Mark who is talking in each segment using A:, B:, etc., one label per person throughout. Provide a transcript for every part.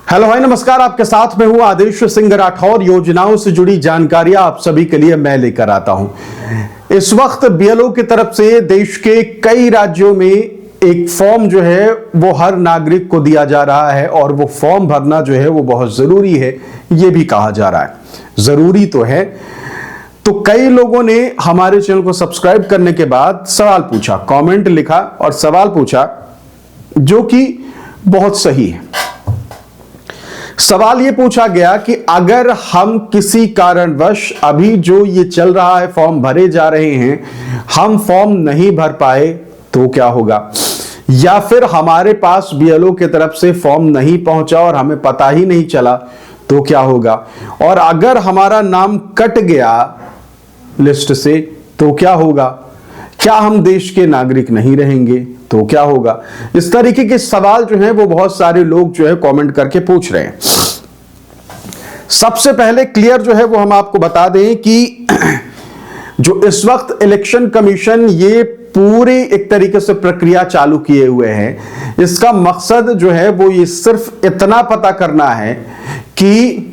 A: Hello भाई, नमस्कार। आपके साथ में हूं आदेश सिंह राठौर। योजनाओं से जुड़ी जानकारियां आप सभी के लिए मैं लेकर आता हूं। इस वक्त बीएलओ की तरफ से देश के कई राज्यों में एक फॉर्म जो है वो हर नागरिक को दिया जा रहा है और वो फॉर्म भरना जो है वो बहुत जरूरी है, ये भी कहा जा रहा है। जरूरी तो है। तो कई लोगों ने हमारे चैनल को सब्सक्राइब करने के बाद सवाल पूछा, कमेंट लिखा और सवाल पूछा जो कि बहुत सही है। सवाल यह पूछा गया कि अगर हम किसी कारणवश अभी जो ये चल रहा है, फॉर्म भरे जा रहे हैं, हम फॉर्म नहीं भर पाए तो क्या होगा, या फिर हमारे पास बीएलओ की तरफ से फॉर्म नहीं पहुंचा और हमें पता ही नहीं चला तो क्या होगा, और अगर हमारा नाम कट गया लिस्ट से तो क्या होगा, क्या हम देश के नागरिक नहीं रहेंगे तो क्या होगा। इस तरीके के सवाल जो हैं वो बहुत सारे लोग जो है कमेंट करके पूछ रहे हैं। सबसे पहले क्लियर जो है वो हम आपको बता दें कि जो इस वक्त इलेक्शन कमीशन ये पूरी एक तरीके से प्रक्रिया चालू किए हुए हैं, इसका मकसद जो है वो ये सिर्फ इतना पता करना है कि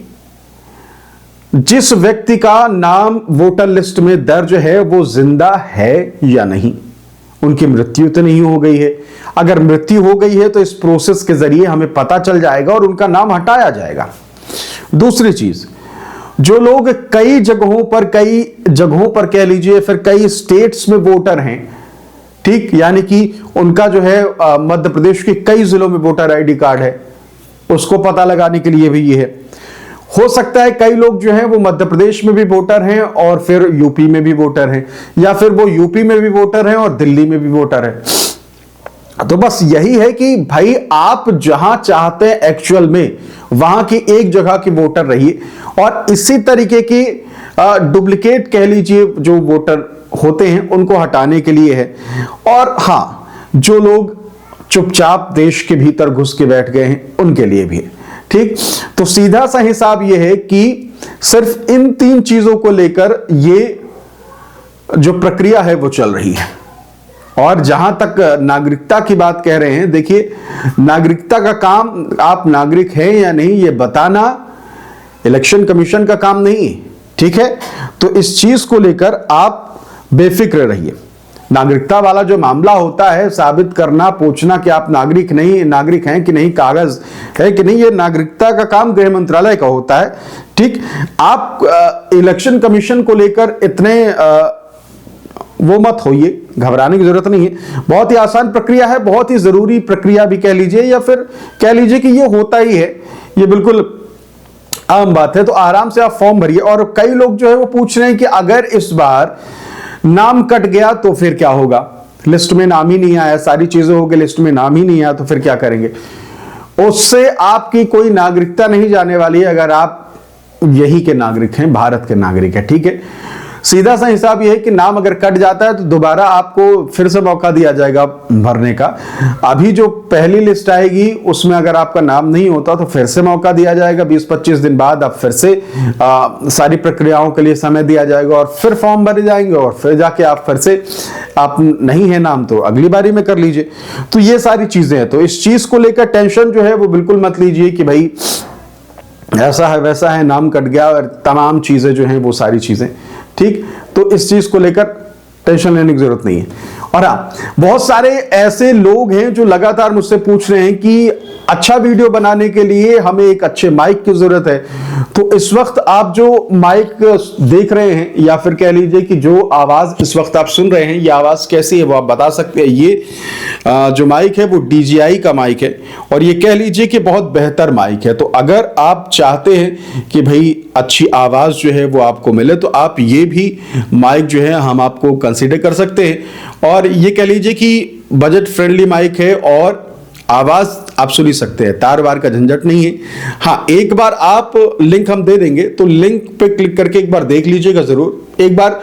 A: जिस व्यक्ति का नाम वोटर लिस्ट में दर्ज है वो जिंदा है या नहीं, उनकी मृत्यु तो नहीं हो गई है। अगर मृत्यु हो गई है तो इस प्रोसेस के जरिए हमें पता चल जाएगा और उनका नाम हटाया जाएगा। दूसरी चीज, जो लोग कई जगहों पर कह लीजिए फिर कई स्टेट्स में वोटर हैं, ठीक, यानी कि उनका जो है मध्य प्रदेश के कई जिलों में वोटर आईडी कार्ड है, उसको पता लगाने के लिए भी ये है। हो सकता है कई लोग जो हैं वो मध्य प्रदेश में भी वोटर हैं और फिर यूपी में भी वोटर हैं, या फिर वो यूपी में भी वोटर हैं और दिल्ली में भी वोटर हैं। तो बस यही है कि भाई आप जहां चाहते हैं एक्चुअल में वहां की एक जगह की वोटर रहिए, और इसी तरीके की डुप्लीकेट कह लीजिए जो वोटर होते हैं उनको हटाने के लिए है। और हां, जो लोग चुपचाप देश के भीतर घुस के बैठ गए हैं उनके लिए भी है, ठीक। तो सीधा सा हिसाब यह है कि सिर्फ इन तीन चीजों को लेकर ये जो प्रक्रिया है वो चल रही है। और जहां तक नागरिकता की बात कह रहे हैं, देखिए, नागरिकता का काम आप नागरिक हैं या नहीं ये बताना इलेक्शन कमीशन का काम नहीं है, ठीक है। तो इस चीज को लेकर आप बेफिक्र रहिए। नागरिकता वाला जो मामला होता है, साबित करना, पूछना कि आप नागरिक हैं कि नहीं, कागज है कि नहीं, ये नागरिकता का काम गृह मंत्रालय का होता है, ठीक। आप इलेक्शन कमीशन को लेकर इतने वो मत होइए, घबराने की जरूरत नहीं है। बहुत ही आसान प्रक्रिया है, बहुत ही जरूरी प्रक्रिया भी कह लीजिए, या फिर कह लीजिए कि ये होता ही है, ये बिल्कुल आम बात है। तो आराम से आप फॉर्म भरिए। और कई लोग जो है वो पूछ रहे हैं कि अगर इस बार नाम कट गया तो फिर क्या होगा, लिस्ट में नाम ही नहीं आया, सारी चीजें हो गई, लिस्ट में नाम ही नहीं आया तो फिर क्या करेंगे। उससे आपकी कोई नागरिकता नहीं जाने वाली है अगर आप यही के नागरिक हैं, भारत के नागरिक हैं, ठीक है। सीधा सा हिसाब यह है कि नाम अगर कट जाता है तो दोबारा आपको फिर से मौका दिया जाएगा भरने का। अभी जो पहली लिस्ट आएगी उसमें अगर आपका नाम नहीं होता तो फिर से मौका दिया जाएगा, 20-25 दिन बाद अब फिर से सारी प्रक्रियाओं के लिए समय दिया जाएगा और फिर फॉर्म भरे जाएंगे और फिर जाके आप फिर से, आप नहीं है नाम तो अगली बारी में कर लीजिए। तो ये सारी चीजें हैं। तो इस चीज को लेकर टेंशन जो है वो बिल्कुल मत लीजिए कि भाई ऐसा है वैसा है, नाम कट गया, और तमाम चीजें जो हैं वो सारी चीजें, ठीक। तो इस चीज को लेकर टेंशन लेने की जरूरत नहीं है। और हाँ, बहुत सारे ऐसे लोग हैं जो लगातार मुझसे पूछ रहे हैं कि अच्छा वीडियो बनाने के लिए हमें एक अच्छे माइक की जरूरत है। तो इस वक्त आप जो माइक देख रहे हैं, या फिर कह लीजिए कि जो आवाज इस वक्त आप सुन रहे हैं, ये आवाज कैसी है वो आप बता सकते हैं। ये जो माइक है वो DJI का माइक है और ये कह लीजिए कि बहुत बेहतर माइक है। तो अगर आप चाहते हैं कि भाई अच्छी आवाज जो है वो आपको मिले तो आप ये भी माइक जो है हम आपको कंसीडर कर सकते हैं। और ये कह लीजिए कि बजट फ्रेंडली माइक है और आवाज आप सुन ही सकते हैं, तार वार का झंझट नहीं है। हाँ, एक बार आप लिंक हम दे देंगे तो लिंक पे क्लिक करके एक बार देख लीजिएगा जरूर, एक बार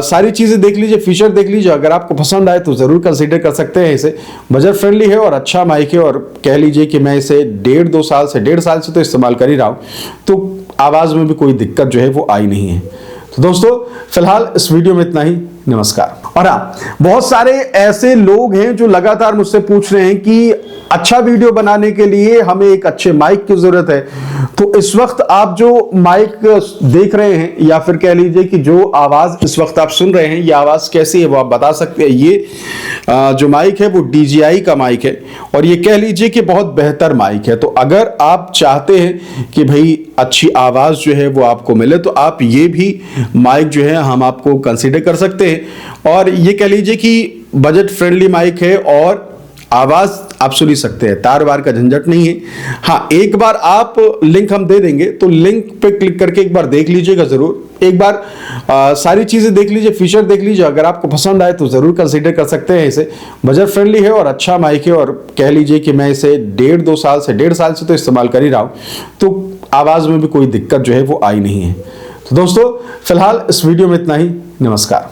A: सारी चीजें देख लीजिए, फीचर देख लीजिए। अगर आपको पसंद आए तो जरूर कंसीडर कर सकते हैं इसे। बजट फ्रेंडली है और अच्छा माइक है, और कह लीजिए कि मैं इसे 1.5 साल से तो इस्तेमाल कर ही रहा हूं, तो आवाज में भी कोई दिक्कत जो है वो आई नहीं है। तो दोस्तों फिलहाल इस वीडियो में इतना ही। नमस्कार। और हाँ, बहुत सारे ऐसे लोग हैं जो लगातार मुझसे पूछ रहे हैं कि अच्छा वीडियो बनाने के लिए हमें एक अच्छे माइक की जरूरत है। तो इस वक्त आप जो माइक देख रहे हैं या फिर कह लीजिए कि जो आवाज इस वक्त आप सुन रहे हैं, ये आवाज कैसी है वो आप बता सकते हैं। ये जो माइक है वो DJI का माइक है और ये कह लीजिए कि बहुत बेहतर माइक है। तो अगर आप चाहते हैं कि भाई अच्छी आवाज जो है वो आपको मिले तो आप ये भी माइक जो है हम आपको कंसीडर कर सकते हैं। और ये कह लीजिए कि बजट फ्रेंडली माइक है और आवाज आप सुन ही सकते हैं, तार वार का झंझट नहीं है। हाँ, एक बार आप लिंक हम दे देंगे तो लिंक पे क्लिक करके एक बार देख लीजिएगा जरूर। एक बार सारी चीजें देख लीजिए, फीचर देख लीजिए, अगर आपको पसंद आए तो जरूर कंसीडर कर सकते हैं। इसे बजट फ्रेंडली है और अच्छा माइक है और कह लीजिए कि मैं इसे 1.5 साल से तो इस्तेमाल कर ही रहा हूं, तो आवाज में भी कोई दिक्कत जो है वो आई नहीं है। तो दोस्तों फिलहाल इस वीडियो में इतना ही। नमस्कार।